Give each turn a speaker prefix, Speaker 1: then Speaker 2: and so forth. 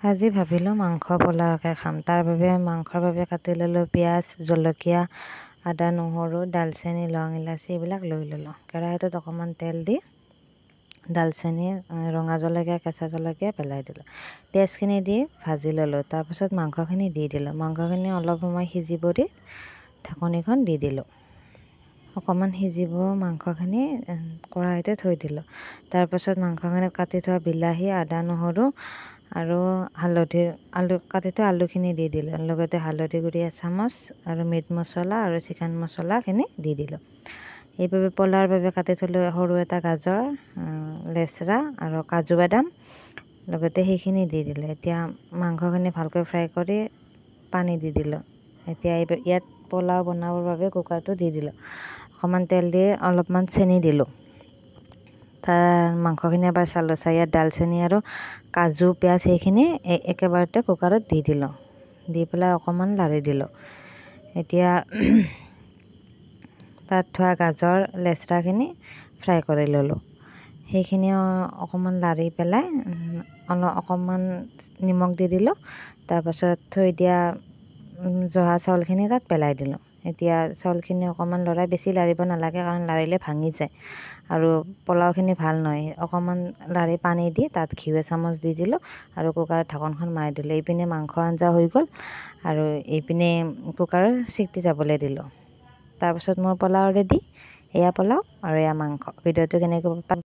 Speaker 1: আজি ভাবিলোঁ মাংস পোলাওকে খাম। তাৰ বাবে মাংসৰ বাবে কাটি ল'লোঁ পিঁয়াজ, জলকীয়া, আদা, নহৰু, দালচেনি, লং, ইলাচি এইবিলাক লৈ ল'লোঁ। কেৰাহীটোত অকণমান তেল দি দালচেনি, ৰঙা জলকীয়া, কেঁচা জলকীয়া পেলাই দিলোঁ। পিঁয়াজখিনি দি ভাজি ল'লোঁ। তাৰপিছত মাংসখিনি দি দিলোঁ। মাংসখিনি অলপ সময় সিজিব দি ঢাকনিখন দি দিলোঁ। অকণমান সিজিব মাংসখিনি কেৰাহীতে থৈ দিলোঁ। তাৰপাছত মাংসখিনি কাটি থোৱা বিলাহী, আদা, নহৰু আৰু কাটি থোৱা আলুখিনি দি দিলোঁ। লগতে হালধি গুড়ি এচামুচ আৰু মিট মছলা আৰু চিকেন মছলাখিনি দি দিলোঁ। এইভাবে পোলাওৰ বাবে কাটি থলোঁ সৰু এটা গাজৰ, লেচৰা আৰু কাজু বাদাম, লগতে সেইখিনি দি দিলোঁ। এতিয়া মাংসখিনি ভালকৈ ফ্ৰাই কৰি পানী দি দিলোঁ। এতিয়া ইয়াত পোলাও বনাবৰ বাবে কুকাৰটো দি দিলোঁ। অকণমান তেল দি অলপমান চেনি দিলোঁ। মাংসখিনি এবাৰ চালোঁ, ইয়াত দালচেনি আৰু কাজু, পিঁয়াজ সেইখিনি একেবাৰতে কুকাৰত দি দিলোঁ। দি পেলাই অকণমান লাৰি দিলোঁ। এতিয়া তাত থোৱা গাজৰ, লেচৰাখিনি ফ্ৰাই কৰি ল'লোঁ। সেইখিনি অকণমান লাৰি পেলাই অকণমান নিমখ দি দিলোঁ। তাৰপাছত থৈ দিয়া জহা চাউলখিনি তাত পেলাই দিলোঁ। এতিয়া চাউলখিনি অকণমান লৰাই, বেছি লাৰিব নালাগে কাৰণ লাৰিলে ভাঙি যায় আৰু পোলাওখিনি ভাল নহয়। অকণমান লাৰি পানী দি তাত ঘিউ এচামুচ দি দিলোঁ আৰু কুকাৰত ঢাকনখন মাৰি দিলোঁ। এইপিনে মাংস আঞ্জা হৈ গ'ল আৰু এইপিনে কুকাৰৰ চিটি যাবলৈ দিলোঁ। তাৰপিছত মোৰ পোলাও ৰেডি। এয়া পোলাও আৰু এয়া মাংস। ভিডিঅ'টো কেনেকৈ